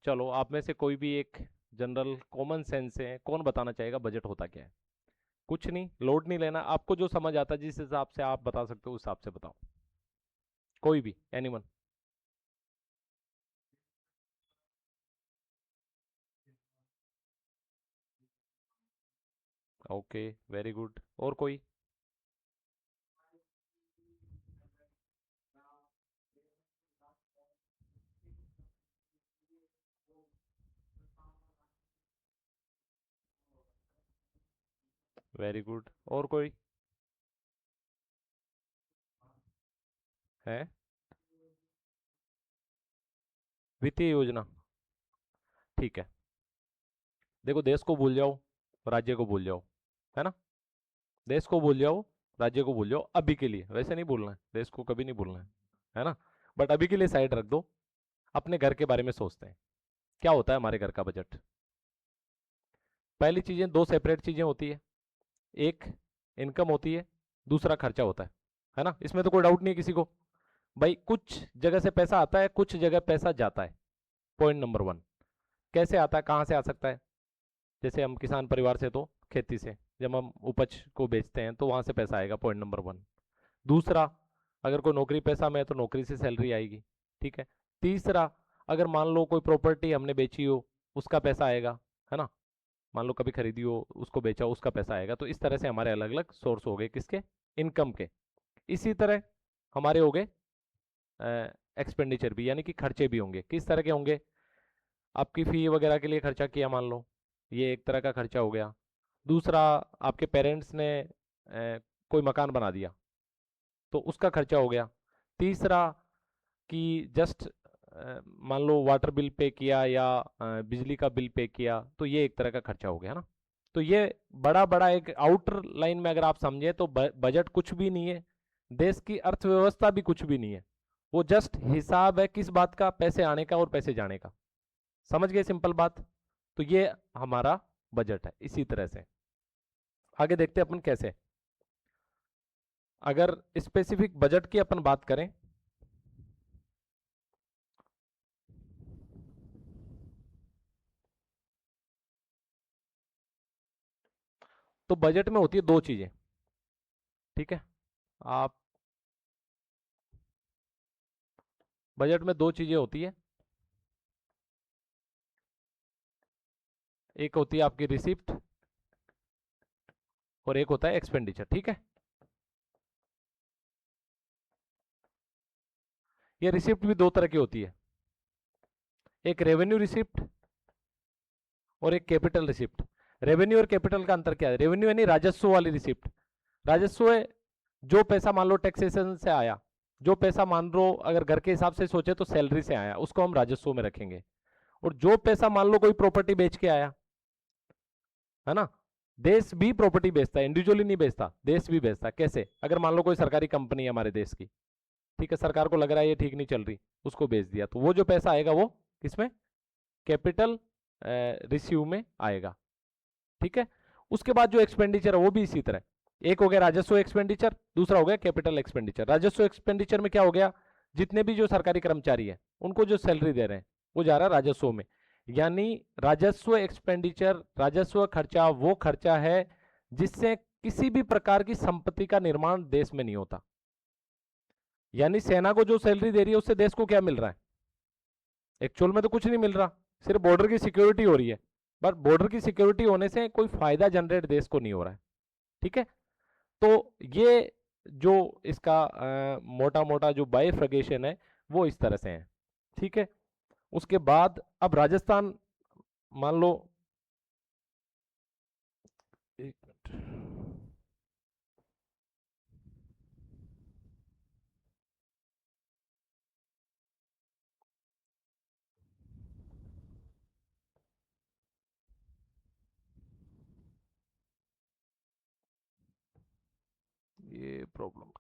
चलो आप में से कोई भी एक जनरल कॉमन सेंस से कौन बताना चाहेगा बजट होता क्या है? कुछ नहीं, लोड नहीं लेना, आपको जो समझ आता है जिस हिसाब से आप बता सकते हो उस हिसाब से बताओ। कोई भी, एनीवन। Okay, very good. और कोई? Very good. और कोई है? वित्तीय योजना। ठीक है। देखो, देश को भूल जाओ, राज्य को भूल जाओ, है ना? देश को भूल जाओ, राज्य को भूल जाओ अभी के लिए, वैसे नहीं भूलना है, देश को कभी नहीं भूलना है ना? बट अभी के लिए साइड रख दो। अपने घर के बारे में सोचते हैं। क्या होता है हमारे घर का बजट? पहली चीजें, दो सेपरेट चीजें होती है। एक इनकम होती है, दूसरा खर्चा होता है ना? इसमें तो कोई डाउट नहीं है किसी को। भाई कुछ जगह से पैसा आता है, कुछ जगह पैसा जाता है। Point number one. कैसे आता है, कहां से आ सकता है? जैसे हम किसान परिवार से, तो खेती से जब हम उपज को बेचते हैं तो वहां से पैसा आएगा, पॉइंट नंबर वन। दूसरा, अगर कोई नौकरी पेशा में है तो नौकरी से सैलरी आएगी। ठीक है। तीसरा, अगर मान लो कोई प्रॉपर्टी हमने बेची हो, उसका पैसा आएगा, है ना? मान लो कभी खरीदी हो, उसको बेचा हो, उसका पैसा आएगा। तो इस तरह से हमारे अलग अलग सोर्स हो गए, किसके? इनकम के। इसी तरह हमारे हो गए एक्सपेंडिचर भी, यानी कि खर्चे भी होंगे। किस तरह के होंगे? आपकी फी वगैरह के लिए खर्चा किया मान लो, ये एक तरह का खर्चा हो गया। दूसरा, आपके पेरेंट्स ने कोई मकान बना दिया, तो उसका खर्चा हो गया। तीसरा, कि जस्ट मान लो वाटर बिल पे किया या बिजली का बिल पे किया, तो ये एक तरह का खर्चा हो गया ना? तो ये बड़ा बड़ा एक आउटर लाइन में अगर आप समझे तो बजट कुछ भी नहीं है, देश की अर्थव्यवस्था भी कुछ भी नहीं है। वो जस्ट हिसाब है किस बात का? पैसे आने का और पैसे जाने का। समझ गए सिंपल बात? तो ये हमारा बजट है। इसी तरह से आगे देखते हैं अपन कैसे। अगर स्पेसिफिक बजट की अपन बात करें, तो बजट में होती है दो चीजें। ठीक है। आप, बजट में दो चीजें होती है। एक होती है आपकी रिसिप्ट, और एक होता है एक्सपेंडिचर। ठीक है। ये रिसिप्ट भी दो तरह की होती है। एक रेवेन्यू रिसिप्ट और एक कैपिटल रिसिप्ट। रेवेन्यू और कैपिटल का अंतर क्या है? रेवेन्यू यानी राजस्व वाली रिसिप्ट। राजस्व है जो पैसा मान लो टैक्सेशन से आया, जो पैसा मान लो अगर घर के हिसाब से सोचे तो सैलरी से आया, उसको हम राजस्व में रखेंगे। और जो पैसा मान लो कोई प्रॉपर्टी बेच के आया, है ना? देश भी प्रॉपर्टी बेचता है, इंडिविजुअली नहीं बेचता, देश भी बेचता है। कैसे? अगर मान लो कोई सरकारी कंपनी है हमारे देश की, ठीक है, सरकार को लग रहा है ये ठीक नहीं चल रही, उसको बेच दिया, तो वो जो पैसा आएगा वो किसमें? कैपिटल रिसीव में आएगा। ठीक है। उसके बाद जो एक्सपेंडिचर है वो भी इसी तरह। एक हो गया राजस्व एक्सपेंडिचर, दूसरा हो गया कैपिटल एक्सपेंडिचर। राजस्व एक्सपेंडिचर में क्या हो गया? जितने भी जो सरकारी कर्मचारी है उनको जो सैलरी दे रहे हैं वो जा रहा है राजस्व में। यानी राजस्व एक्सपेंडिचर, राजस्व खर्चा वो खर्चा है जिससे किसी भी प्रकार की संपत्ति का निर्माण देश में नहीं होता। यानी सेना को जो सैलरी दे रही है उससे देश को क्या मिल रहा है? एक्चुअल में तो कुछ नहीं मिल रहा, सिर्फ बॉर्डर की सिक्योरिटी हो रही है। बट बॉर्डर की सिक्योरिटी होने से कोई फायदा जनरेट देश को नहीं हो रहा है। ठीक है। तो ये जो इसका मोटा मोटा जो बाइफर्गेशन है वो इस तरह से है। ठीक है। उसके बाद अब राजस्थान, मान लो, एक मिनट, ये प्रॉब्लम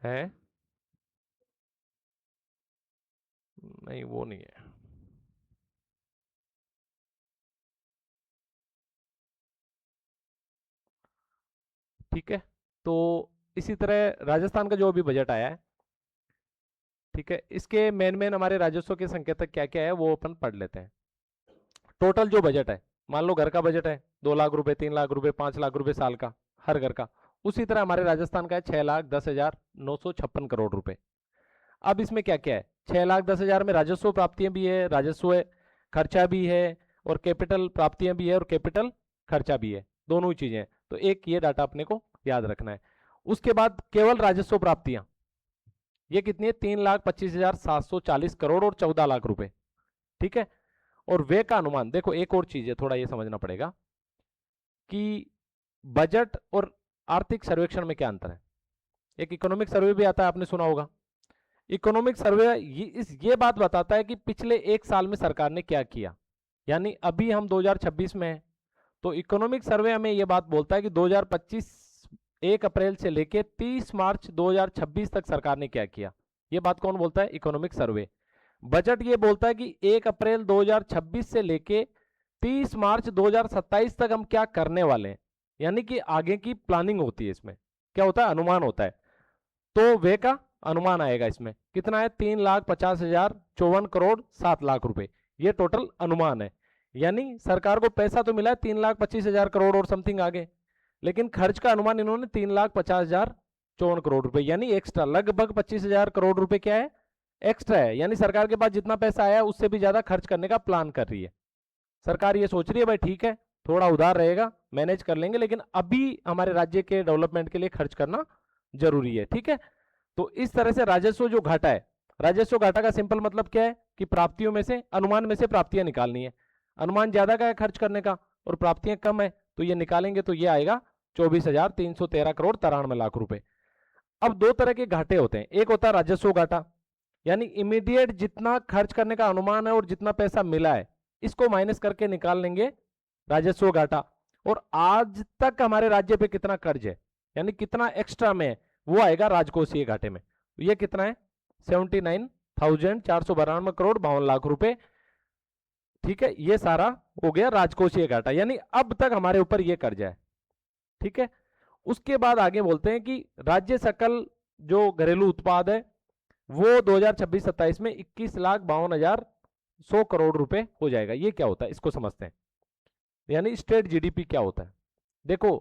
है। नहीं, वो नहीं है। ठीक है। तो इसी तरह राजस्थान का जो अभी बजट आया है, ठीक है, इसके मेन हमारे राजस्व के संकेतक क्या क्या है वो अपन पढ़ लेते हैं। टोटल जो बजट है, मान लो घर का बजट है 2 लाख रुपए, 3 लाख रुपए, 5 लाख रुपए साल का, हर घर का, उसी तरह हमारे राजस्थान का है 6,10,956 करोड़ रुपए। अब इसमें क्या क्या है, 6,10,000 में राजस्व प्राप्तियां भी है, राजस्व खर्चा भी है, और कैपिटल प्राप्तियां भी है, और कैपिटल खर्चा भी है, दोनों ही चीजें हैं। तो एक ये डाटा अपने को याद रखना है। उसके बाद केवल राजस्व प्राप्तियां, ये कितनी है, 3,25,740 करोड़ और 14 लाख रुपए, ठीक है। और व्यय का अनुमान देखो, एक और चीज है, थोड़ा ये समझना पड़ेगा कि बजट और आर्थिक सर्वेक्षण में क्या अंतर है। एक इकोनॉमिक सर्वे भी आता है, आपने सुना होगा। इकोनॉमिक सर्वे ये बात बताता है कि पिछले एक साल में सरकार ने क्या किया, यानी अभी हम 2026 में हैं, तो इकोनॉमिक सर्वे हमें यह बात बोलता है कि 2025 1 अप्रैल से लेके 30 मार्च 2026 तक सरकार ने क्या किया। यह बात कौन बोलता है, इकोनॉमिक सर्वे। बजट ये बोलता है कि 1 अप्रैल 2026 से लेके 30 मार्च 2027 तक हम क्या करने वाले हैं, यानी कि आगे की प्लानिंग होती है। इसमें क्या होता है, अनुमान होता है। तो वे का अनुमान आएगा, इसमें कितना है, 3,50,054 करोड़ 7 लाख रुपए, ये टोटल अनुमान है। यानी सरकार को पैसा तो मिला है 3,25,000 करोड़ और समथिंग आगे, लेकिन खर्च का अनुमान इन्होंने 3,50,054 करोड़ रुपए, यानी एक्स्ट्रा लगभग 25,000 करोड़ रुपए क्या है, एक्स्ट्रा है। यानी सरकार के पास जितना पैसा आया उससे भी ज्यादा खर्च करने का प्लान कर रही है सरकार। ये सोच रही है भाई ठीक है, थोड़ा उधार रहेगा, मैनेज कर लेंगे, लेकिन अभी हमारे राज्य के डेवलपमेंट के लिए खर्च करना जरूरी है, ठीक है। तो इस तरह से राजस्व जो घाटा है, राजस्व घाटा का सिंपल मतलब क्या है कि प्राप्तियों में से, अनुमान में से प्राप्तियां निकालनी है। अनुमान ज्यादा का है खर्च करने का और प्राप्तियां कम है, तो ये निकालेंगे तो ये आएगा 24,313 करोड़ 93 लाख रुपए। अब दो तरह के घाटे होते हैं, एक होता है राजस्व घाटा, यानी इमीडिएट जितना खर्च करने का अनुमान है और जितना पैसा मिला है इसको माइनस करके निकाल लेंगे राजस्व घाटा, और आज तक हमारे राज्य पे कितना कर्ज है, यानी कितना एक्स्ट्रा में है, वो आएगा राजकोषीय घाटे में। ये कितना है, 79,492 करोड़ 52 लाख रुपए, ठीक है। ये सारा हो गया राजकोषीय घाटा, यानी अब तक हमारे ऊपर ये कर्ज है, ठीक है। उसके बाद आगे बोलते हैं कि राज्य सकल जो घरेलू उत्पाद है वो 2026-27 में 21,52,100 करोड़ रुपए हो जाएगा। ये क्या होता है, इसको समझते हैं। यानी स्टेट जीडीपी क्या होता है, देखो,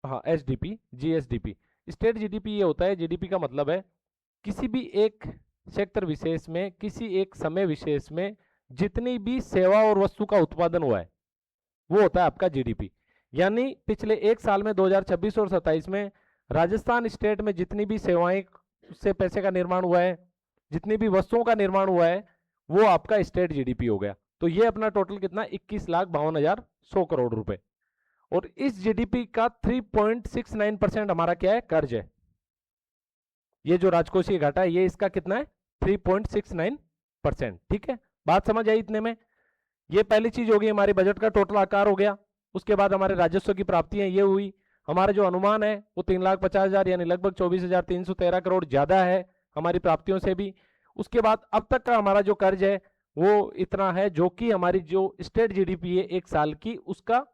हाँ, एसडीपी, जीएसडीपी, स्टेट जीडीपी ये होता है, जीडीपी का मतलब है किसी भी एक सेक्टर विशेष में, किसी एक समय विशेष में जितनी भी सेवा और वस्तु का उत्पादन हुआ है वो होता है आपका जीडीपी। यानी पिछले एक साल में 2026 और 27 में राजस्थान स्टेट में जितनी भी सेवाएं से पैसे का निर्माण हुआ है, जितनी भी वस्तुओं का निर्माण हुआ है, वो आपका स्टेट जीडीपी हो गया। तो ये अपना टोटल कितना, 21,52,100 करोड़ रुपए। और इस जीडीपी का 3.69% हमारा क्या है, कर्ज है। ये जो राजकोषीय घाटा है ये इसका कितना है, 3.69%, ठीक है। बात समझ आई इतने में। ये पहली चीज होगी, हमारे बजट का टोटल आकार हो गया। उसके बाद हमारे राजस्व की प्राप्तियां ये हुई, हमारा जो अनुमान है वो 3,50,000 यानी लगभग 24,313 करोड़ ज्यादा है हमारी प्राप्तियों से भी। उसके बाद अब तक का हमारा जो कर्ज है वो इतना है, जो कि हमारी जो स्टेट जीडीपी है एक साल की, उसका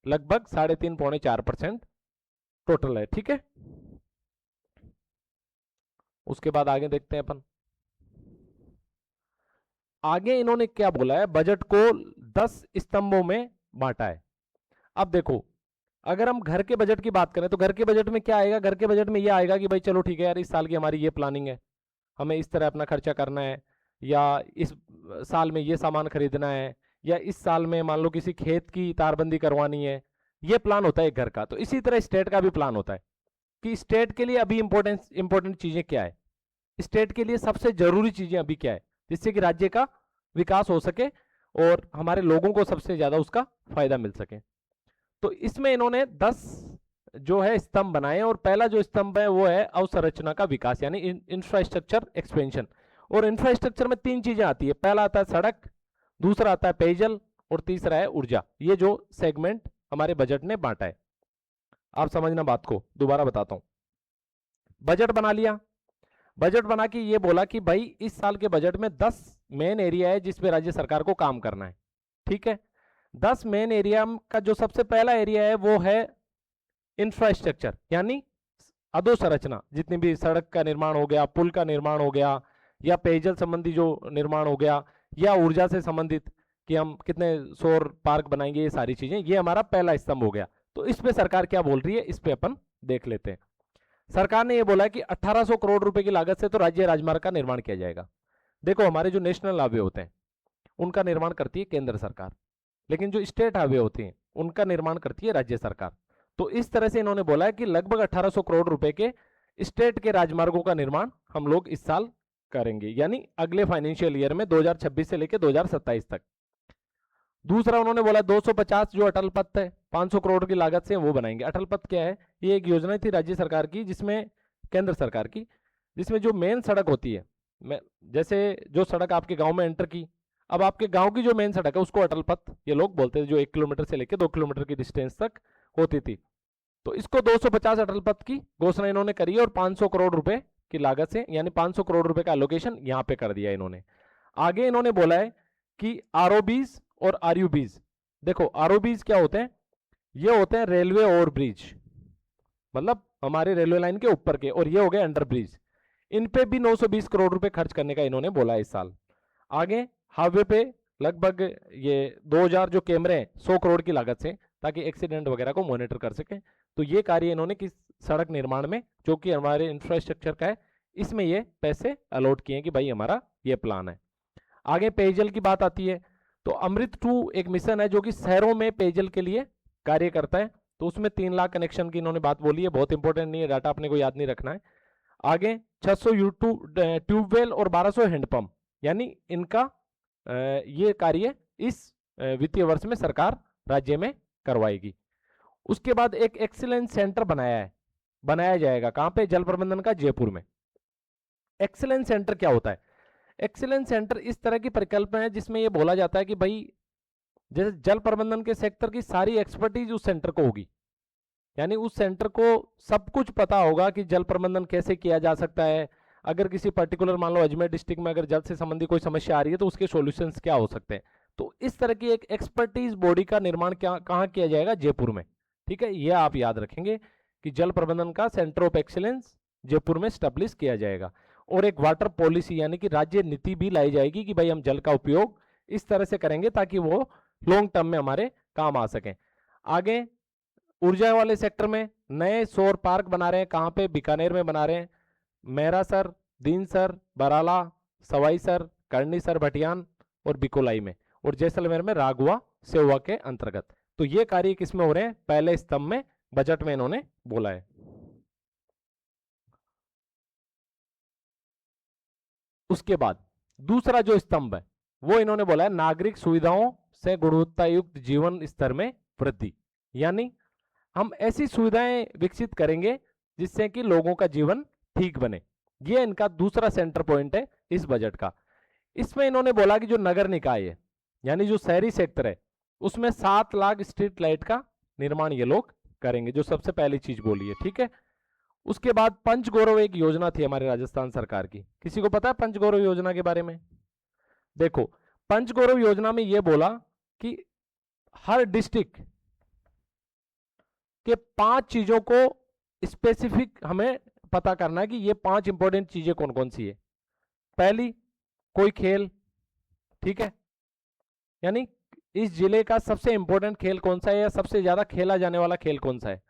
लगभग 3.5-4% टोटल है, ठीक है। उसके बाद आगे देखते हैं अपन, आगे इन्होंने क्या बोला है, बजट को 10 स्तंभों में बांटा है। अब देखो, अगर हम घर के बजट की बात करें तो घर के बजट में क्या आएगा, घर के बजट में ये आएगा कि भाई चलो ठीक है यार, इस साल की हमारी ये प्लानिंग है, हमें इस तरह अपना खर्चा करना है, या इस साल में ये सामान खरीदना है, या इस साल में मान लो किसी खेत की तारबंदी करवानी है, ये प्लान होता है घर का। तो इसी तरह स्टेट का भी प्लान होता है कि स्टेट के लिए अभी इंपॉर्टेंट चीजें क्या है, स्टेट के लिए सबसे जरूरी चीजें अभी क्या है, जिससे कि राज्य का विकास हो सके और हमारे लोगों को सबसे ज्यादा उसका फायदा मिल सके। तो इसमें इन्होंने 10 जो है स्तंभ बनाए, और पहला जो स्तंभ है वो है अवसंरचना का विकास, यानी इंफ्रास्ट्रक्चर एक्सपेंशन। और इंफ्रास्ट्रक्चर में 3 चीजें आती है, पहला आता है सड़क, दूसरा आता है पेयजल, और तीसरा है ऊर्जा। ये जो सेगमेंट हमारे बजट ने बांटा है, आप समझना बात को, दोबारा बताता हूं। बजट बना लिया, बजट बना के ये बोला कि भाई इस साल के बजट में 10 मेन एरिया है जिसपे राज्य सरकार को काम करना है, ठीक है। 10 मेन एरिया का जो सबसे पहला एरिया है वो है इंफ्रास्ट्रक्चर यानी अधोसंरचना, जितनी भी सड़क का निर्माण हो गया, पुल का निर्माण हो गया, या पेयजल संबंधी जो निर्माण हो गया, या ऊर्जा से संबंधित कि हम कितने सौर पार्क बनाएंगे, ये सारी चीजें, ये हमारा पहला स्तंभ हो गया। तो इस पे सरकार क्या बोल रही है, इस पे अपन देख लेते हैं। सरकार ने ये बोला है कि 1800 करोड़ रुपए की लागत से तो राज्य राजमार्ग का निर्माण किया जाएगा। देखो, हमारे जो नेशनल हाईवे होते हैं उनका निर्माण करती है केंद्र सरकार, लेकिन जो स्टेट हाईवे होते हैं उनका निर्माण करती है राज्य सरकार। तो इस तरह से इन्होंने बोला है कि लगभग 1800 करोड़ रुपए के स्टेट के राजमार्गों का निर्माण हम लोग इस साल करेंगे, यानी अगले फाइनेंशियल ईयर में 2026 से लेकर 2027 तक। दूसरा उन्होंने बोला 250 जो अटल पथ है 500 करोड़ की लागत से वो बनाएंगे। अटल पथ क्या है, ये एक योजना थी राज्य सरकार की, जिसमें केंद्र सरकार की, जिसमें जो मेन सड़क होती है, जैसे जो सड़क आपके गांव में एंटर की, अब आपके गांव की जो मेन सड़क है उसको अटल पथ ये लोग बोलते थे, जो 1 किलोमीटर से लेकर 2 किलोमीटर की डिस्टेंस तक होती थी। तो इसको 250 अटल पथ की घोषणा इन्होंने करी है, और 500 करोड़ रुपए की लागत से, यानी 500 करोड़ रुपए का एलोकेशन यहाँ पे कर दिया इन्होंने। आगे इन्होंने बोला है कि आरओबीज और आरयूबीज, देखो आरओबीज क्या होते हैं, ये होते हैं रेलवे ओवर ब्रिज, मतलब हमारे रेलवे लाइन के ऊपर के, और ये हो गए अंडर ब्रिज। इन पे भी 920 करोड़ रुपए खर्च करने का इन्होंने बोला इस साल। आगे हाईवे पे लगभग ये 2000 जो कैमरे हैं 100 करोड़ की लागत से, ताकि एक्सीडेंट वगैरह को मॉनिटर कर सके। तो ये कार्य इन्होंने किस सड़क निर्माण में, जो कि हमारे इंफ्रास्ट्रक्चर का है, इसमें ये पैसे अलॉट किए कि भाई हमारा ये प्लान है। आगे पेयजल की बात आती है, तो अमृत 2 एक मिशन है जो कि शहरों में पेयजल के लिए कार्य करता है। तो उसमें 3 लाख कनेक्शन की इन्होंने बात बोली है, बहुत इंपॉर्टेंट नहीं है, डाटा अपने को याद नहीं रखना है। आगे 600 ट्यूबवेल और 1200 हैंडपंप, यानी इनका ये कार्य इस वित्तीय वर्ष में सरकार राज्य में करवाएगी। उसके बाद एक एक्सीलेंस सेंटर बनाया जाएगा, कहां पे, जल प्रबंधन का, जयपुर में। एक्सीलेंस सेंटर क्या होता है, एक्सीलेंस सेंटर इस तरह की परिकल्पना है जिसमें यह बोला जाता है कि भाई जैसे जल प्रबंधन के सेक्टर की सारी एक्सपर्टीज उस सेंटर को होगी, यानी उस सेंटर को सब कुछ पता होगा कि जल प्रबंधन कैसे किया जा सकता है। अगर किसी पर्टिकुलर, मान लो अजमेर डिस्ट्रिक्ट में अगर जल से संबंधी कोई समस्या आ रही है तो उसके सॉल्यूशंस क्या हो सकते हैं। तो इस तरह की एक एक्सपर्टीज बॉडी का निर्माण कहाँ किया जाएगा, जयपुर में। ठीक है, यह आप याद रखेंगे कि जल प्रबंधन का सेंटर ऑफ एक्सीलेंस जयपुर में स्टैब्लिश किया जाएगा। और एक वाटर पॉलिसी यानी कि राज्य नीति भी लाई जाएगी कि भाई हम जल का उपयोग इस तरह से करेंगे ताकि वो लॉन्ग टर्म में हमारे काम आ सके। आगे ऊर्जा वाले सेक्टर में नए सौर पार्क बना रहे हैं, कहां पे, बीकानेर में बना रहे हैं, मेहरासर, दीनसर, बराला, सवाईसर, करनीसर, भटियान और बिकोलाई में, और जैसलमेर में रागुआ सेवा के अंतर्गत। तो ये कार्य किसमें हो रहे हैं, पहले स्तंभ में, बजट में इन्होंने बोला है। उसके बाद दूसरा जो स्तंभ है वो इन्होंने बोला है नागरिक सुविधाओं से गुणवत्तायुक्त जीवन स्तर में वृद्धि, यानी हम ऐसी सुविधाएं विकसित करेंगे जिससे कि लोगों का जीवन ठीक बने। ये इनका दूसरा सेंटर पॉइंट है इस बजट का। इसमें इन्होंने बोला कि जो नगर निकाय है यानी जो शहरी सेक्टर है उसमें 7 लाख स्ट्रीट लाइट का निर्माण ये लोग करेंगे, जो सबसे पहली चीज बोली है। ठीक है, उसके बाद पंचगौरव एक योजना थी हमारे राजस्थान सरकार की, किसी को पता है पंचगौरव योजना के बारे में? देखो, पंचगौरव योजना में यह बोला कि हर डिस्ट्रिक्ट के 5 चीजों को स्पेसिफिक हमें पता करना है कि ये 5 इंपॉर्टेंट चीजें कौन कौन सी है। पहली, कोई खेल, ठीक है, यानी इस जिले का सबसे इंपॉर्टेंट खेल कौन सा है या सबसे ज्यादा खेला जाने वाला खेल कौन सा है।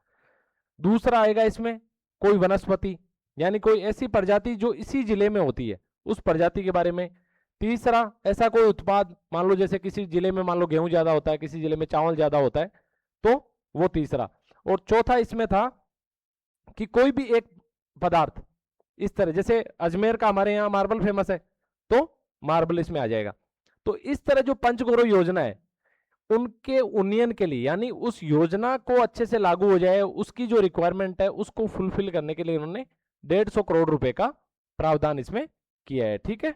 दूसरा आएगा इसमें कोई वनस्पति, यानी कोई ऐसी प्रजाति जो इसी जिले में होती है उस प्रजाति के बारे में। तीसरा, ऐसा कोई उत्पाद, मान लो जैसे किसी जिले में मान लो गेहूं ज्यादा होता है, किसी जिले में चावल ज्यादा होता है, तो वो तीसरा। और चौथा इसमें था कि कोई भी एक पदार्थ, इस तरह जैसे अजमेर का हमारे यहाँ मार्बल फेमस है तो मार्बल इसमें आ जाएगा। तो इस तरह जो पंचगौरव योजना है उनके उन्नयन के लिए, यानी उस योजना को अच्छे से लागू हो जाए, उसकी जो रिक्वायरमेंट है उसको फुलफिल करने के लिए उन्होंने 150 करोड़ रुपए का प्रावधान इसमें किया है। ठीक है,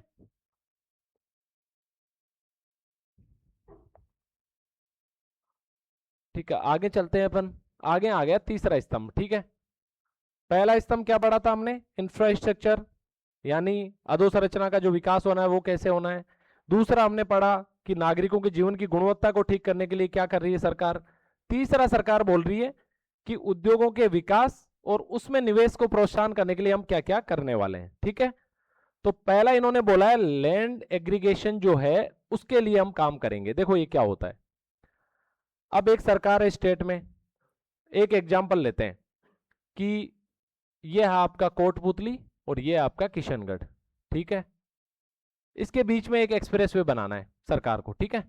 ठीक है, आगे चलते हैं अपन। आगे आ गया तीसरा स्तंभ। ठीक है, पहला स्तंभ क्या पढ़ा था हमने, इंफ्रास्ट्रक्चर यानी अधोसंरचना का जो विकास होना है वो कैसे होना है। दूसरा हमने पढ़ा कि नागरिकों के जीवन की गुणवत्ता को ठीक करने के लिए क्या कर रही है सरकार। तीसरा सरकार बोल रही है कि उद्योगों के विकास और उसमें निवेश को प्रोत्साहन करने के लिए हम क्या क्या करने वाले हैं। ठीक है, तो पहला इन्होंने बोला है लैंड एग्रीगेशन जो है उसके लिए हम काम करेंगे। देखो ये क्या होता है। अब एक सरकार है स्टेट में, एक एग्जांपल लेते हैं कि ये है आपका कोटपुतली और ये आपका किशनगढ़। ठीक है, इसके बीच में एक एक्सप्रेसवे बनाना है सरकार को। ठीक है,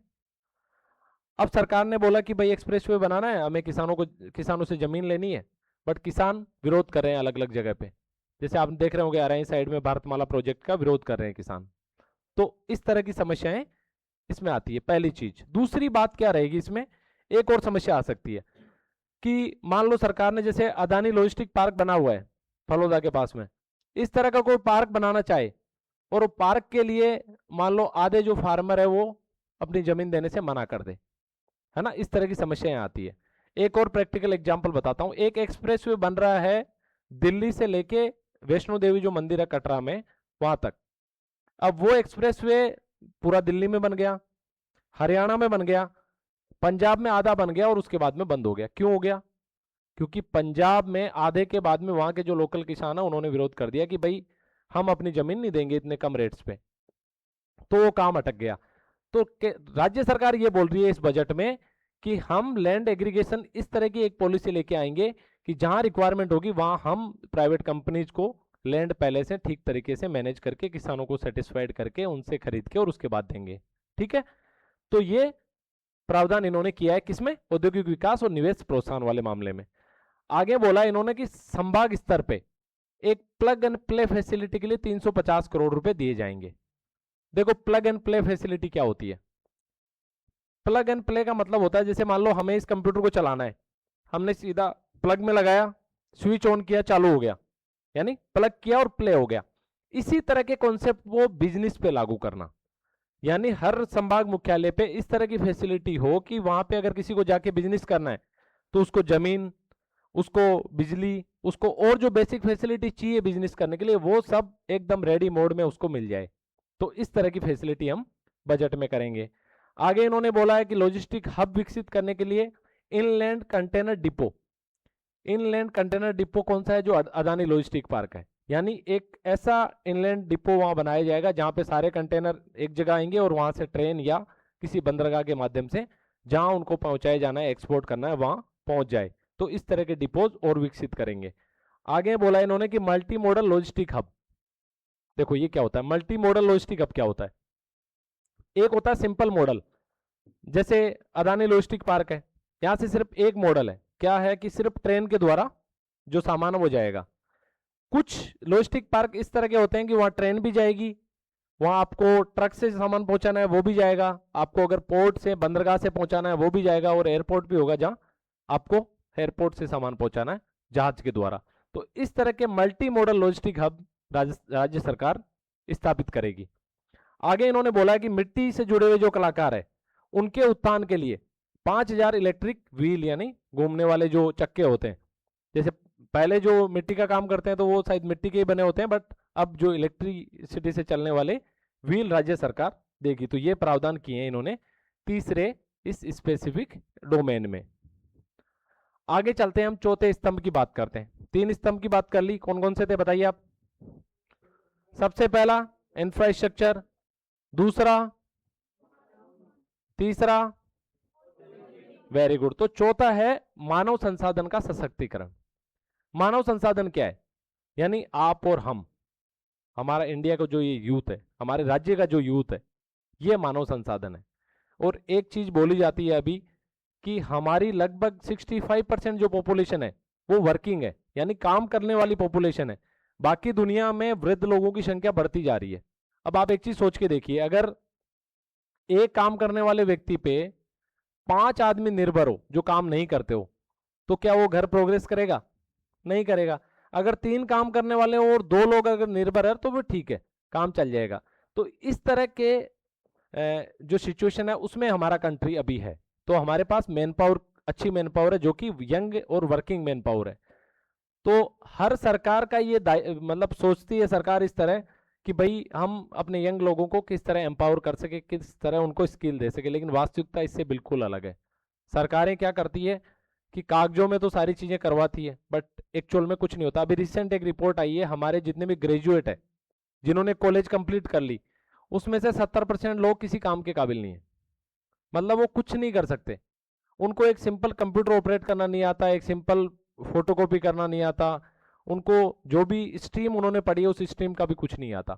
अब सरकार ने बोला कि भाई एक्सप्रेसवे बनाना है, हमें किसानों से जमीन लेनी है, बट किसान विरोध कर रहे हैं अलग अलग जगह पे। जैसे आप देख रहे होंगे आरआई साइड में भारतमाला प्रोजेक्ट का विरोध कर रहे हैं किसान। तो इस तरह की समस्याएं इसमें आती है, पहली चीज। दूसरी बात क्या रहेगी इसमें, एक और समस्या आ सकती है कि मान लो सरकार ने जैसे अदानी लॉजिस्टिक पार्क बना हुआ है फलोदा के पास में, इस तरह का कोई पार्क बनाना चाहे और वो पार्क के लिए मान लो आधे जो फार्मर है वो अपनी जमीन देने से मना कर दे, है ना, इस तरह की समस्याएं आती है। एक और प्रैक्टिकल एग्जांपल बताता हूं। एक एक्सप्रेसवे बन रहा है दिल्ली से लेके वैष्णो देवी जो मंदिर है कटरा में वहां तक। अब वो एक्सप्रेसवे पूरा दिल्ली में बन गया, हरियाणा में बन गया, पंजाब में आधा बन गया और उसके बाद में बंद हो गया। क्यों हो गया? क्योंकि पंजाब में आधे के बाद में वहां के जो लोकल किसान है उन्होंने विरोध कर दिया कि भाई हम अपनी जमीन नहीं देंगे इतने कम रेट्स पे, तो वो काम अटक गया। तो राज्य सरकार ये बोल रही है इस बजट में कि हम लैंड एग्रीगेशन इस तरह की एक पॉलिसी लेके आएंगे कि जहां रिक्वायरमेंट होगी वहां हम प्राइवेट कंपनीज को लैंड पहले से ठीक तरीके से मैनेज करके किसानों को सेटिस्फाइड करके उनसे खरीद के और उसके बाद देंगे। ठीक है, तो ये प्रावधान इन्होंने किया है किसमें? औद्योगिक विकास और निवेश प्रोत्साहन वाले मामले में। आगे बोला इन्होंने कि संभाग स्तर पे एक प्लग एंड प्ले फैसिलिटी के लिए 350 करोड़ रुपए दिए जाएंगे। देखो प्लग एंड प्ले फैसिलिटी क्या होती है? प्लग एंड प्ले का मतलब होता है जैसे मान लो हमें इस कंप्यूटर को चलाना है, हमने सीधा प्लग में लगाया, स्विच ऑन किया, चालू हो गया, यानी प्लग किया और प्ले हो गया। इसी तरह के कॉन्सेप्ट वो बिजनेस पे लागू करना, यानी हर संभाग मुख्यालय पे इस तरह की फैसिलिटी हो कि वहां पे अगर किसी को जाके बिजनेस करना है तो उसको जमीन, उसको बिजली, उसको और जो बेसिक फैसिलिटी चाहिए बिजनेस करने के लिए वो सब एकदम रेडी मोड में उसको मिल जाए। तो इस तरह की फैसिलिटी हम बजट में करेंगे। आगे इन्होंने बोला है कि लॉजिस्टिक हब विकसित करने के लिए inland container depot. Inland container depot कौन सा है? जो अदानी लॉजिस्टिक पार्क है, यानी एक ऐसा इनलैंड डिपो वहां बनाया जाएगा जहां पे सारे कंटेनर एक जगह आएंगे और वहां से ट्रेन या किसी बंदरगाह के माध्यम से जहां उनको पहुंचाया जाना है, एक्सपोर्ट करना है, वहां पहुंच जाए। तो इस तरह के डिपोज और विकसित करेंगे। आगे बोला इन्होंने कि मल्टी मॉडल लॉजिस्टिक हब। देखो ये क्या होता है? मल्टी मॉडल लॉजिस्टिक हब क्या होता है? एक होता है सिंपल मॉडल, जैसे अदानी लॉजिस्टिक पार्क है, यहां से सिर्फ एक मॉडल है, क्या है कि सिर्फ ट्रेन के द्वारा जो सामान है वो जाएगा। कुछ लॉजिस्टिक पार्क इस तरह के होते हैं कि वहां ट्रेन भी जाएगी, वहां आपको ट्रक से सामान पहुंचाना है वो भी जाएगा, आपको अगर पोर्ट से बंदरगाह से पहुंचाना है वो भी जाएगा, और एयरपोर्ट भी होगा जहां आपको एयरपोर्ट से सामान पहुंचाना है जहाज के द्वारा। तो इस तरह के मल्टी मॉडल लॉजिस्टिक हब राज्य सरकार स्थापित करेगी। आगे इन्होंने बोला है कि मिट्टी से जुड़े हुए जो कलाकार है उनके उत्थान के लिए 5000 इलेक्ट्रिक व्हील, यानी घूमने वाले जो चक्के होते हैं, जैसे पहले जो मिट्टी का काम करते हैं तो वो शायद मिट्टी के ही बने होते हैं, बट अब जो इलेक्ट्रिसिटी से चलने वाले व्हील राज्य सरकार देगी। तो ये प्रावधान किए हैं इन्होंने तीसरे इस स्पेसिफिक डोमेन में। आगे चलते हैं, हम चौथे स्तंभ की बात करते हैं। 3 स्तंभ की बात कर ली, कौन कौन से थे बताइए आप? सबसे पहला इंफ्रास्ट्रक्चर, दूसरा, तीसरा, वेरी गुड। तो चौथा है मानव संसाधन का सशक्तिकरण। मानव संसाधन क्या है? यानी आप और हम, हमारा इंडिया का जो ये यूथ है, हमारे राज्य का जो यूथ है, ये मानव संसाधन है। और एक चीज बोली जाती है अभी कि हमारी लगभग 65% जो पॉपुलेशन है वो वर्किंग है, यानी काम करने वाली पॉपुलेशन है। बाकी दुनिया में वृद्ध लोगों की संख्या बढ़ती जा रही है। अब आप एक चीज सोच के देखिए, अगर एक काम करने वाले व्यक्ति पे 5 आदमी निर्भर हो जो काम नहीं करते हो, तो क्या वो घर प्रोग्रेस करेगा? नहीं करेगा। अगर 3 काम करने वाले हो और 2 लोग अगर निर्भर है तो वो ठीक है, काम चल जाएगा। तो इस तरह के जो सिचुएशन है उसमें हमारा कंट्री अभी है। तो हमारे पास मैन पावर, अच्छी मैन पावर है जो कि यंग और वर्किंग मैन पावर है। तो हर सरकार का ये मतलब सोचती है सरकार इस तरह कि भाई हम अपने यंग लोगों को किस तरह एम्पावर कर सके, किस तरह उनको स्किल दे सके, लेकिन वास्तविकता इससे बिल्कुल अलग है। सरकारें क्या करती है कि कागजों में तो सारी चीजें करवाती है बट एक्चुअल में कुछ नहीं होता। अभी रिसेंट एक रिपोर्ट आई है, हमारे जितने भी ग्रेजुएट है जिन्होंने कॉलेज कंप्लीट कर ली, उसमें से 70% लोग किसी काम के काबिल नहीं है। मतलब वो कुछ नहीं कर सकते, उनको एक सिंपल कंप्यूटर ऑपरेट करना नहीं आता, एक सिंपल फोटोकॉपी करना नहीं आता, उनको जो भी स्ट्रीम उन्होंने पढ़ी है उस स्ट्रीम का भी कुछ नहीं आता,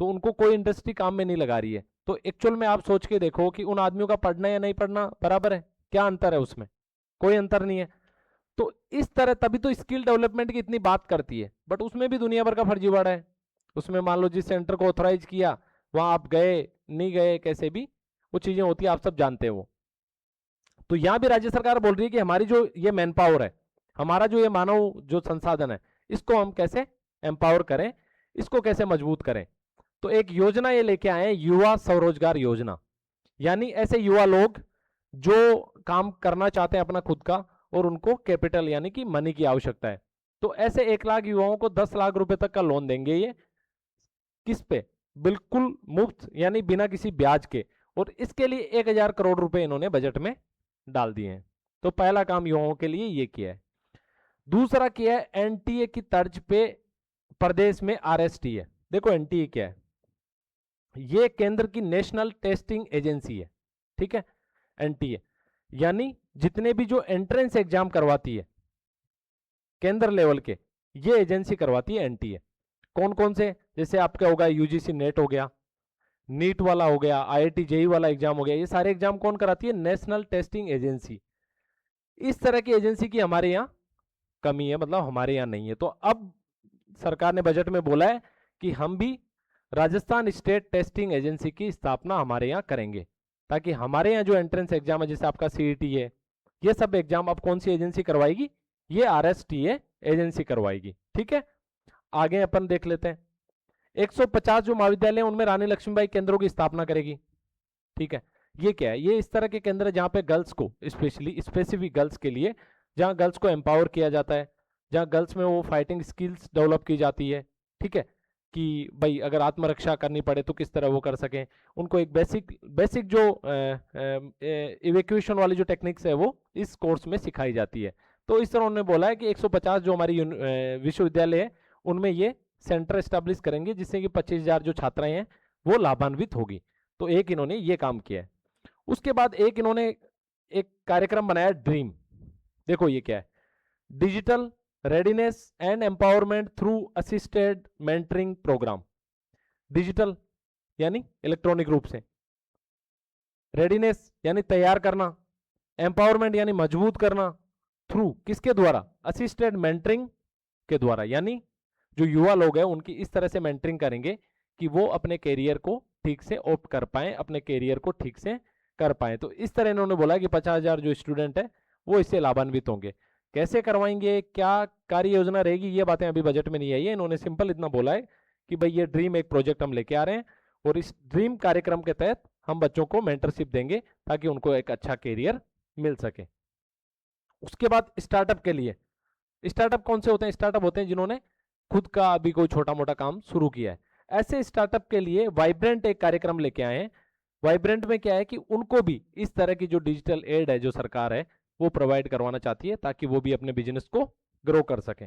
तो उनको कोई इंडस्ट्री काम में नहीं लगा रही है। तो एक्चुअल में आप सोच के देखो कि उन आदमियों का पढ़ना या नहीं पढ़ना बराबर है, क्या अंतर है उसमें? कोई अंतर नहीं है। तो इस तरह तभी तो स्किल डेवलपमेंट की इतनी बात करती है, बट उसमें भी दुनिया भर का फर्जीवाड़ा है। उसमें मान लो जिस सेंटर को ऑथराइज किया वहां आप गए नहीं गए, कैसे भी वो चीजें होती है, आप सब जानते हैं वो। तो यहां भी राज्य सरकार बोल रही है कि हमारी जो ये मैन पावर है, हमारा जो ये मानव जो संसाधन है, इसको हम कैसे एम्पावर करें, इसको कैसे मजबूत करें। तो एक योजना ये लेके आए हैं, युवा स्वरोजगार योजना। यानी ऐसे युवा लोग जो काम करना चाहते हैं अपना खुद का और उनको कैपिटल यानी कि मनी की आवश्यकता है, तो ऐसे 1 लाख युवाओं को 10 लाख रुपए तक का लोन देंगे ये। किस पे? बिल्कुल मुफ्त, यानी बिना किसी ब्याज के। और इसके लिए 1,000 करोड़ रुपए इन्होंने बजट में डाल दिए हैं। तो पहला काम युवाओं के लिए ये किया है। दूसरा किया है एनटीए की तर्ज पे प्रदेश में आरएसटीए। देखो एनटीए क्या है, ये केंद्र की नेशनल टेस्टिंग एजेंसी है, ठीक है। एनटीए यानी जितने भी जो एंट्रेंस एग्जाम करवाती है केंद्र लेवल के, ये एजेंसी करवाती है एनटीए। कौन कौन से? जैसे आपका होगा यूजीसी नेट हो गया, नीट वाला हो गया, आईआईटी जेई वाला एग्जाम हो गया, ये सारे एग्जाम कौन कराती है? National testing agency. इस तरह की एजेंसी की हमारे यहाँ कमी है, मतलब हमारे यहाँ नहीं है। तो अब सरकार ने बजट में बोला है कि हम भी राजस्थान स्टेट टेस्टिंग एजेंसी की स्थापना हमारे यहाँ करेंगे, ताकि हमारे यहाँ जो एंट्रेंस एग्जाम है, जैसे आपका सीईटी है, ये सब एग्जाम अब कौन सी एजेंसी करवाएगी? ये आरएसटीए एजेंसी करवाएगी, ठीक है। आगे अपन देख लेते हैं। 150 जो महाविद्यालय हैं उनमें रानी लक्ष्मीबाई केंद्रों की स्थापना करेगी, ठीक है। ये क्या है? ये इस तरह के केंद्र है जहां पे गर्ल्स को स्पेशली स्पेसिफिक गर्ल्स के लिए, जहां गर्ल्स को एम्पावर किया जाता है, जहां गर्ल्स में वो फाइटिंग स्किल्स डेवलप की जाती है, ठीक है, कि भाई अगर आत्मरक्षा करनी पड़े तो किस तरह वो कर सकें। उनको एक बेसिक बेसिक जो इवैक्यूएशन वाली जो टेक्निक्स है वो इस कोर्स में सिखाई जाती है। तो इस तरह उन्होंने बोला है कि 150 जो हमारी विश्वविद्यालय है उनमें ये सेंटर एस्टेब्लिश करेंगे, जिससे कि 25,000 जो छात्राएं हैं वो लाभान्वित होगी। तो एक इन्होंने ये काम किया है। उसके बाद एक इन्होंने एक कार्यक्रम बनाया ड्रीम। देखो ये क्या है? Digital readiness and empowerment through assisted mentoring programme. Digital यानी इलेक्ट्रॉनिक रूप से, रेडीनेस यानी तैयार करना, एम्पावरमेंट यानी मजबूत करना, थ्रू किसके द्वारा? असिस्टेड मेंटरिंग के द्वारा। यानी जो युवा लोग हैं उनकी इस तरह से मेंटरिंग करेंगे कि वो अपने कैरियर को ठीक से ऑप्ट कर पाए, अपने कैरियर को ठीक से कर पाए। तो इस तरह इन्होंने बोला कि 50,000 जो स्टूडेंट है वो इससे लाभान्वित होंगे। कैसे करवाएंगे, क्या कार्य योजना रहेगी, ये बातें अभी बजट में नहीं आई है। इन्होंने सिंपल इतना बोला है कि भाई ये ड्रीम एक प्रोजेक्ट हम लेके आ रहे हैं और इस ड्रीम कार्यक्रम के तहत हम बच्चों को मेंटरशिप देंगे ताकि उनको एक अच्छा कैरियर मिल सके। उसके बाद स्टार्टअप के लिए, स्टार्टअप कौन से होते हैं? स्टार्टअप होते हैं जिन्होंने खुद का अभी कोई छोटा मोटा काम शुरू किया है। ऐसे स्टार्टअप के लिए वाइब्रेंट एक कार्यक्रम लेके आए हैं। वाइब्रेंट में क्या है कि उनको भी इस तरह की जो डिजिटल एड है जो सरकार है वो प्रोवाइड करवाना चाहती है ताकि वो भी अपने बिजनेस को ग्रो कर सके।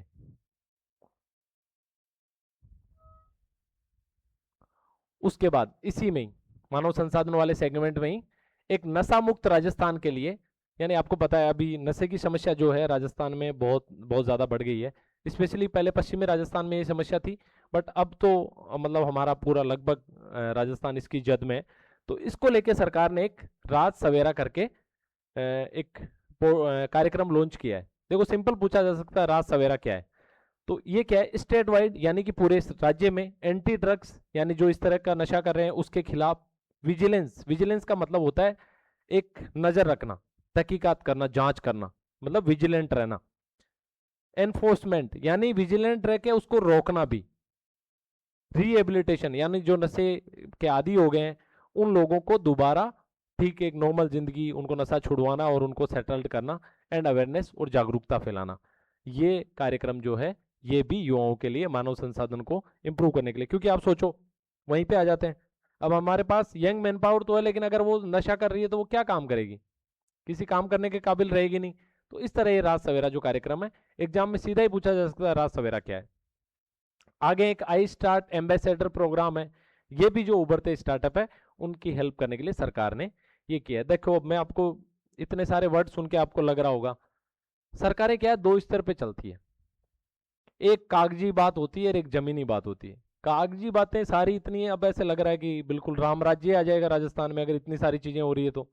उसके बाद इसी में ही मानव संसाधन वाले सेगमेंट में ही एक नशा मुक्त राजस्थान के लिए, यानी आपको पता है अभी नशे की समस्या जो है राजस्थान में बहुत बहुत ज़्यादा बढ़ गई है। स्पेशली पहले पश्चिमी राजस्थान में ये समस्या थी, बट अब तो मतलब हमारा पूरा लगभग राजस्थान इसकी जद में। तो इसको लेके सरकार ने एक रात सवेरा करके एक कार्यक्रम लॉन्च किया है। देखो सिंपल पूछा जा सकता है रात सवेरा क्या है? तो ये क्या है? स्टेट वाइड यानी कि पूरे राज्य में एंटी ड्रग्स यानी जो इस तरह का नशा कर रहे हैं उसके खिलाफ विजिलेंस। विजिलेंस का मतलब होता है एक नजर रखना, तहकीकात करना, जांच करना, मतलब विजिलेंट रहना। एनफोर्समेंट यानी विजिलेंट रह के उसको रोकना भी। रिहेबिलिटेशन यानी जो नशे के आदी हो गए हैं उन लोगों को दोबारा ठीक एक नॉर्मल जिंदगी, उनको नशा छुड़वाना और उनको सेटल्ड करना। एंड अवेयरनेस और जागरूकता फैलाना। ये कार्यक्रम जो है ये भी युवाओं के लिए मानव संसाधन को इंप्रूव करने के लिए, क्योंकि आप सोचो वहीं पे आ जाते हैं। अब हमारे पास यंग मैन पावर तो है, लेकिन अगर वो नशा कर रही है तो वो क्या काम करेगी? किसी काम करने के काबिल रहेगी नहीं। तो इस तरह ये राज सवेरा जो कार्यक्रम है एग्जाम में सीधा ही पूछा जा सकता है राज सवेरा क्या है। आगे एक आई स्टार्ट एम्बेसडर प्रोग्राम है, ये भी जो उभरते स्टार्टअप है उनकी हेल्प करने के लिए सरकार ने ये किया है। देखो मैं आपको इतने सारे वर्ड सुन के आपको लग रहा होगा, सरकारें क्या है दो स्तर पे चलती है, एक कागजी बात होती है और एक जमीनी बात होती है। कागजी बातें सारी इतनी है, अब ऐसे लग रहा है कि बिल्कुल राम राज्य आ जाएगा राजस्थान में अगर इतनी सारी चीजें हो रही है तो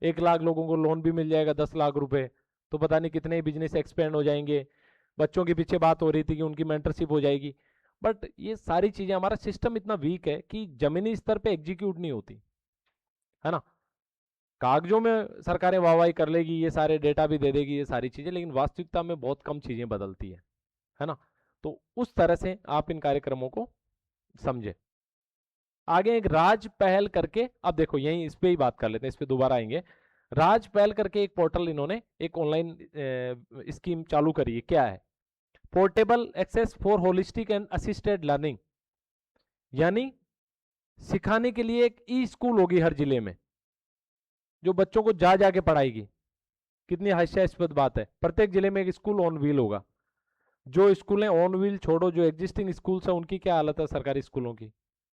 1 लाख लोगों को लोन भी मिल जाएगा 10 लाख रुपए, तो पता नहीं कितने बिजनेस एक्सपेंड हो जाएंगे। बच्चों के पीछे बात हो रही थी कि उनकी मेंटरशिप हो जाएगी, बट ये सारी चीजें हमारा सिस्टम इतना वीक है कि जमीनी स्तर पे एग्जीक्यूट नहीं होती है ना। कागजों में सरकारें वाहवाही कर लेगी, ये सारे डेटा भी दे देगी ये सारी चीजें, लेकिन वास्तविकता में बहुत कम चीजें बदलती है ना। तो उस तरह से आप इन कार्यक्रमों को समझे। आगे एक राज पहल करके, अब देखो यही इस पे ही बात कर लेते हैं, इस पे दोबारा आएंगे। राज पहल करके एक पोर्टल इन्होंने एक ऑनलाइन स्कीम चालू करी है। क्या है? Portable access for holistic and assisted learning, यानी सिखाने के लिए एक ई स्कूल होगी हर जिले में जो बच्चों को जा जाके पढ़ाएगी। कितनी हास्यास्पद बात है, प्रत्येक जिले में एक स्कूल ऑन व्हील होगा। जो स्कूलें ऑन व्हील छोड़ो, जो एग्जिस्टिंग स्कूल्स है उनकी क्या हालत है सरकारी स्कूलों की,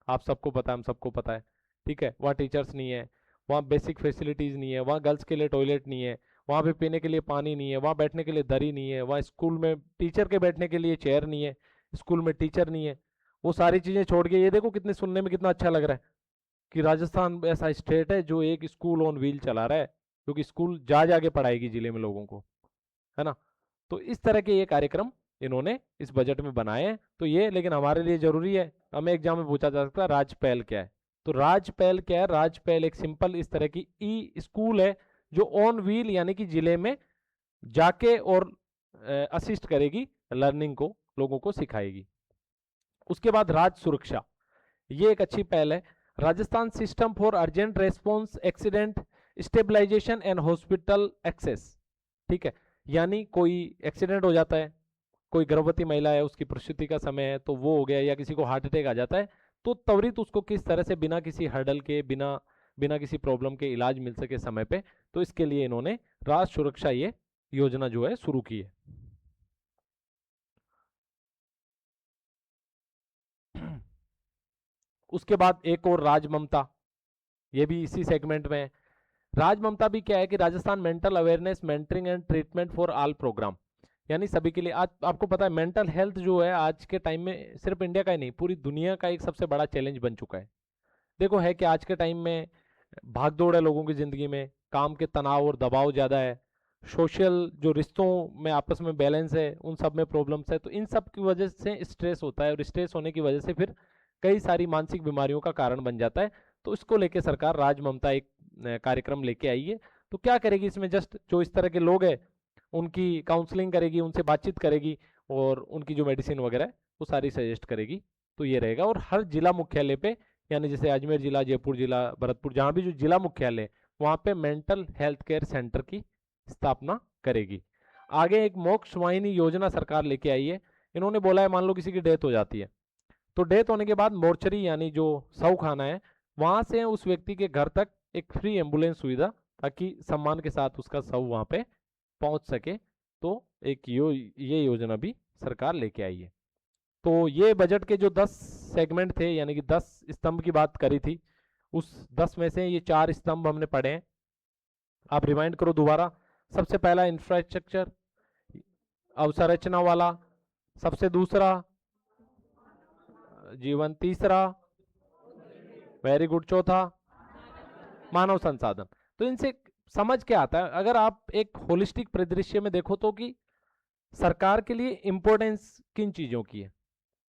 आप सबको पता है, हम सबको पता है, ठीक है। वहाँ टीचर्स नहीं है, वहाँ बेसिक फैसिलिटीज नहीं है, वहाँ गर्ल्स के लिए टॉयलेट नहीं है, वहाँ पे पीने के लिए पानी नहीं है, वहाँ बैठने के लिए दरी नहीं है, वहाँ स्कूल में टीचर के बैठने के लिए चेयर नहीं है, स्कूल में टीचर नहीं है। वो सारी चीजें छोड़ के ये देखो कितने सुनने में कितना अच्छा लग रहा है कि राजस्थान ऐसा स्टेट है जो एक स्कूल ऑन व्हील चला रहा है, क्योंकि स्कूल जा जाके पढ़ाएगी जिले में लोगों को, है ना। तो इस तरह के ये कार्यक्रम इन्होंने इस बजट में बनाए हैं। तो ये लेकिन हमारे लिए जरूरी है, हमें एग्जाम में पूछा जा सकता है राज पहल क्या है। तो राज पहल क्या है? राज पहल एक सिंपल इस तरह की ई स्कूल है जो ऑन व्हील यानी कि जिले में जाके और असिस्ट करेगी, लर्निंग को लोगों को सिखाएगी। उसके बाद राज सुरक्षा, ये एक अच्छी पहल है। Rajasthan system for urgent response accident stabilisation and hospital access, ठीक है। यानी कोई एक्सीडेंट हो जाता है, कोई गर्भवती महिला है उसकी प्रसूति का समय है तो वो हो गया, या किसी को हार्ट अटैक आ जाता है, तो त्वरित उसको किस तरह से बिना किसी हर्डल के, बिना बिना किसी प्रॉब्लम के इलाज मिल सके समय पे, तो इसके लिए इन्होंने राष्ट्र सुरक्षा ये योजना जो है शुरू की है। उसके बाद एक और राज ममता, ये भी इसी सेगमेंट में है। राज ममता भी क्या है कि Rajasthan mental awareness mentoring and treatment for all programme, यानी सभी के लिए। आज आपको पता है मेंटल हेल्थ जो है आज के टाइम में सिर्फ इंडिया का ही नहीं पूरी दुनिया का एक सबसे बड़ा चैलेंज बन चुका है। देखो है कि आज के टाइम में भाग दौड़ है लोगों की जिंदगी में, काम के तनाव और दबाव ज़्यादा है, सोशल जो रिश्तों में आपस में बैलेंस है उन सब में प्रॉब्लम्स है, तो इन सब की वजह से स्ट्रेस होता है, और स्ट्रेस होने की वजह से फिर कई सारी मानसिक बीमारियों का कारण बन जाता है। तो इसको लेके सरकार राज ममता एक कार्यक्रम लेके आई है। तो क्या करेगी इसमें, जस्ट जो इस तरह के लोग हैं उनकी काउंसलिंग करेगी, उनसे बातचीत करेगी, और उनकी जो मेडिसिन वगैरह है वो सारी सजेस्ट करेगी। तो ये रहेगा, और हर जिला मुख्यालय पे, यानी जैसे अजमेर जिला, जयपुर जिला, भरतपुर, जहाँ भी जो जिला मुख्यालय है वहाँ पे मेंटल हेल्थ केयर सेंटर की स्थापना करेगी। आगे एक मोक्ष वाहिनी योजना सरकार लेके आई है। इन्होंने बोला है मान लो किसी की डेथ हो जाती है, तो डेथ होने के बाद मोर्चरी यानी जो शव खाना है वहां से उस व्यक्ति के घर तक एक फ्री एम्बुलेंस सुविधा, ताकि सम्मान के साथ उसका शव वहां पे पहुंच सके। तो एक ये योजना भी सरकार लेके आई है। तो ये बजट के जो 10 सेगमेंट थे, यानी कि 10 स्तंभ की बात करी थी, उस 10 में से ये 4 स्तंभ हमने पढ़े हैं। आप रिमाइंड करो दोबारा। सबसे पहला इंफ्रास्ट्रक्चर, अवसंरचना वाला, सबसे दूसरा जीवन, तीसरा वेरी गुड, चौथा मानव संसाधन। तो इनसे समझ क्या आता है, अगर आप एक होलिस्टिक परिदृश्य में देखो तो कि सरकार के लिए इंपॉर्टेंस किन चीजों की है,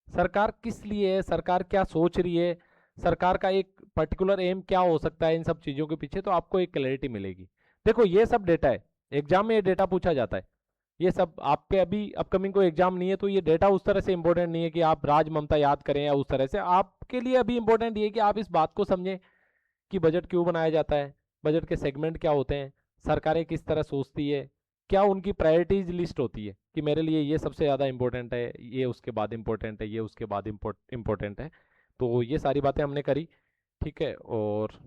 सरकार किस लिए है, सरकार क्या सोच रही है, सरकार का एक पर्टिकुलर एम क्या हो सकता है इन सब चीजों के पीछे, तो आपको एक क्लैरिटी मिलेगी। देखो ये सब डेटा है, एग्जाम में ये डेटा पूछा जाता है, ये सब आपके अभी अपकमिंग कोई एग्जाम नहीं है तो ये डेटा उस तरह से इंपॉर्टेंट नहीं है कि आप राज ममता याद करें या उस तरह से। आपके लिए अभी इंपॉर्टेंट ये है कि आप इस बात को समझें कि बजट क्यों बनाया जाता है, बजट के सेगमेंट क्या होते हैं, सरकारें किस तरह सोचती है, क्या उनकी प्रायोरिटीज लिस्ट होती है कि मेरे लिए ये सबसे ज़्यादा इंपॉर्टेंट है, ये उसके बाद इंपॉर्टेंट है, ये उसके बाद इंपॉर्टेंट है। तो ये सारी बातें हमने करी, ठीक है। और